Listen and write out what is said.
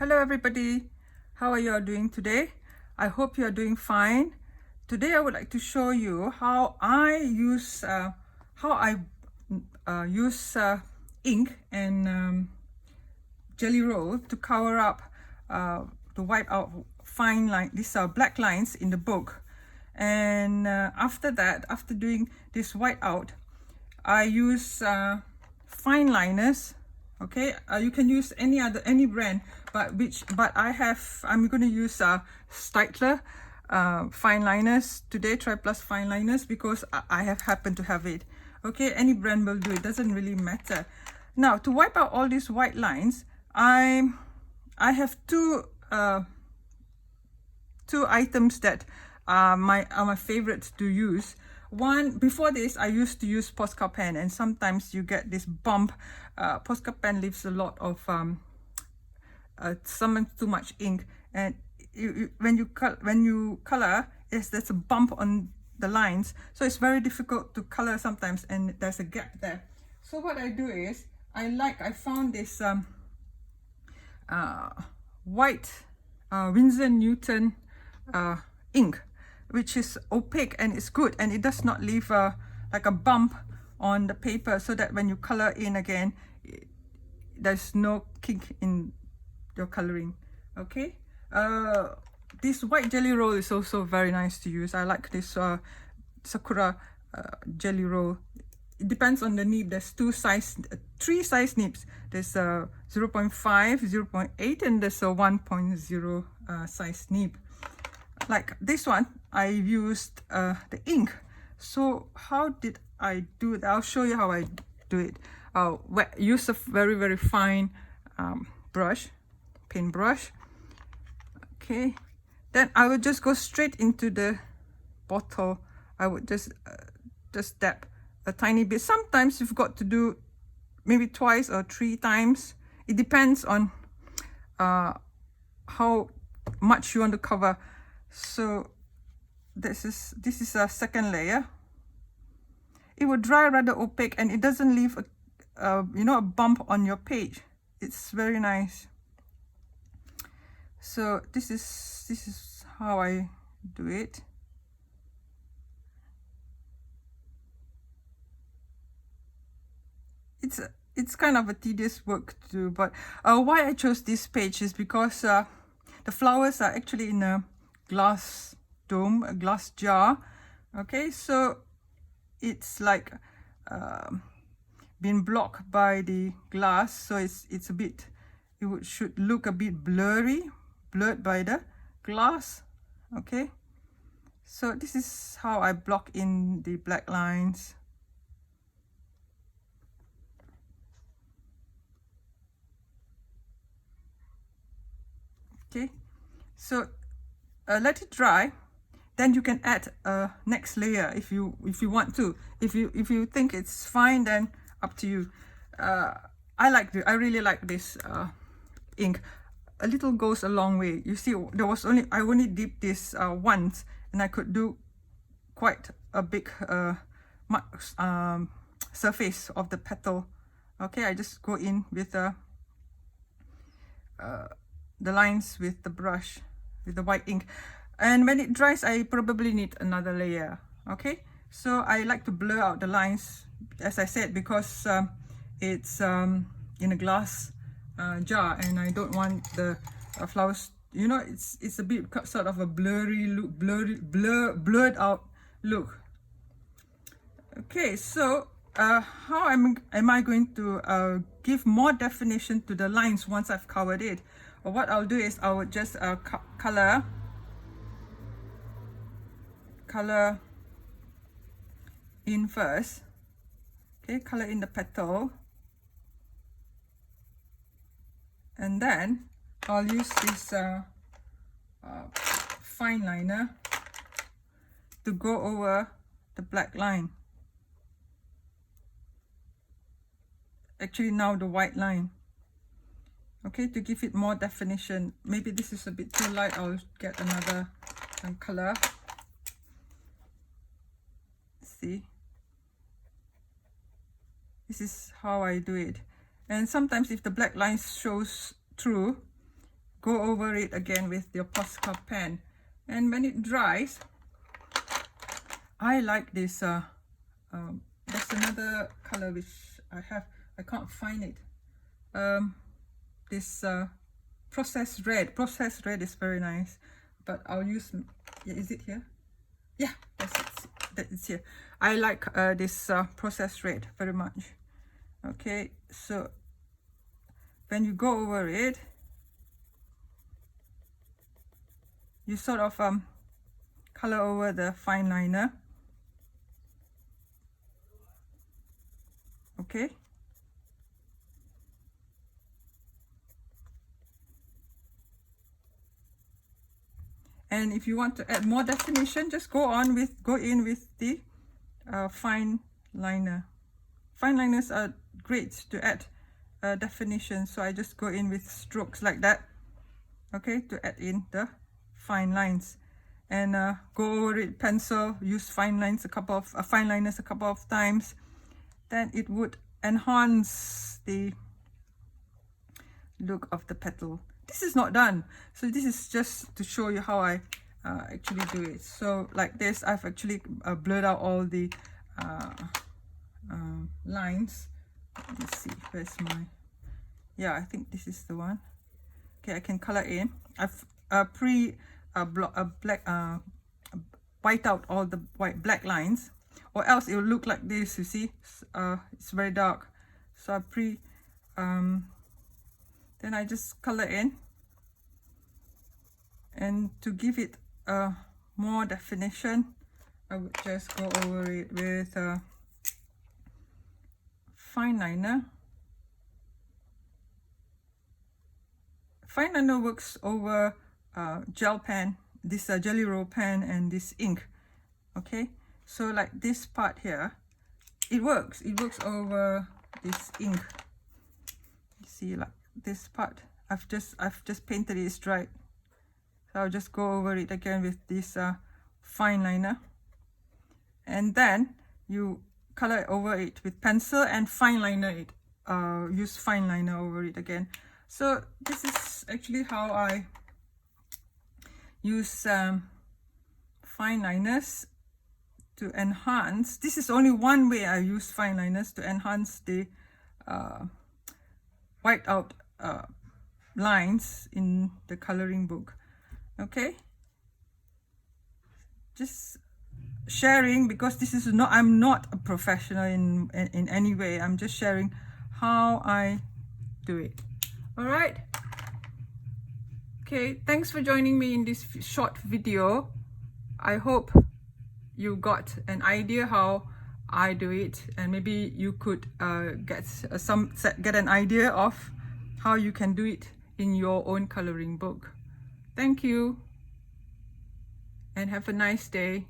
Hello everybody, how are you all doing today? I hope you are doing fine. Today I would like to show you how I use ink and jelly roll to cover up to wipe out fine line. These are black lines in the book, and after that, after doing this white out, I use fine liners. Okay, you can use any brand, but I'm going to use Stigler fine liners today, Tri Plus fine liners, because I have happened to have it. Okay, any brand will do, it doesn't really matter. Now to wipe out all these white lines, I have two items that are my favorites to use. One, before this I used to use Posca pen, and sometimes you get this bump. Posca pen leaves a lot of sometimes too much ink, and when you color, there's a bump on the lines, so it's very difficult to color sometimes, and there's a gap there. So what I do is I found this white Winsor Newton ink, which is opaque and it's good, and it does not leave like a bump on the paper, so that when you color in again, there's no kink in your coloring. Okay, this white jelly roll is also very nice to use. I like this Sakura jelly roll. It depends on the nib. There's three size nibs. There's 0.5, 0.8, and there's a 1.0 size nib. Like this one, I used the ink. So how did I do it? I'll show you how I do it. I'll use a very fine brush, paintbrush. Okay, then I would just go straight into the bottle. I would just dab a tiny bit. Sometimes you've got to do maybe twice or three times. It depends on how much you want to cover. So this is a second layer. It will dry rather opaque, and it doesn't leave a bump on your page. It's very nice. So this is how I do it. It's kind of a tedious work to do, but why I chose this page is because the flowers are actually in a glass dome, a glass jar. Okay, so it's like been blocked by the glass, so it's a bit, should look a bit blurred by the glass. Okay, so this is how I block in the black lines. Okay, so let it dry, then you can add a next layer if you want to. If you think it's fine, then up to you. I really like this ink. A little goes a long way. You see, I only dipped this once, and I could do quite a big surface of the petal. Okay, I just go in with the lines with the brush, with the white ink, and when it dries I probably need another layer. Okay, so I like to blur out the lines, as I said, because it's in a glass jar, and I don't want the flowers, it's a bit sort of a blurry look, blurred out look. Okay, so how am I going to give more definition to the lines once I've covered it? What I'll do is I would just color in first. Okay, color in the petal, and then I'll use this fine liner to go over the black line. Actually now the white line. Okay, to give it more definition. Maybe this is a bit too light. I'll get another color. See, this is how I do it. And sometimes if the black line shows through, go over it again with your Posca pen. And when it dries, I like this, there's another color which I can't find it. This processed red is very nice, but I'll use, is it here? Yeah, that's here. I like this processed red very much. Okay, so when you go over it, you sort of color over the fine liner. Okay. And if you want to add more definition, just go in with the fine liner. Fine liners are great to add definition, so I just go in with strokes like that, okay, to add in the fine lines. And go over it, pencil, use fine liners a couple of times. Then it would enhance the look of the petal. This is not done, so this is just to show you how I actually do it. So like this, I've actually blurred out all the lines. Let me see, where's my, yeah, I think this is the one. Okay, I can color in. I've white out all the black lines, or else it will look like this. You see, it's very dark, so I then I just color in, and to give it more definition, I would just go over it with fine liner. Fine liner works over gel pen, this jelly roll pen, and this ink. Okay, so like this part here, it works over this ink. You see, like this part, I've just painted it, it's dried, so I'll just go over it again with this fine liner, and then you color over it with pencil and fine liner it, use fine liner over it again. So this is actually how I use fine liners to enhance. This is only one way I use fine liners to enhance the white out lines in the coloring book. Okay, just sharing, because this is not, I'm not a professional in any way. I'm just sharing how I do it. All right, okay, thanks for joining me in this short video. I hope you got an idea how I do it, and maybe you could get an idea of how you can do it in your own coloring book. Thank you, and have a nice day.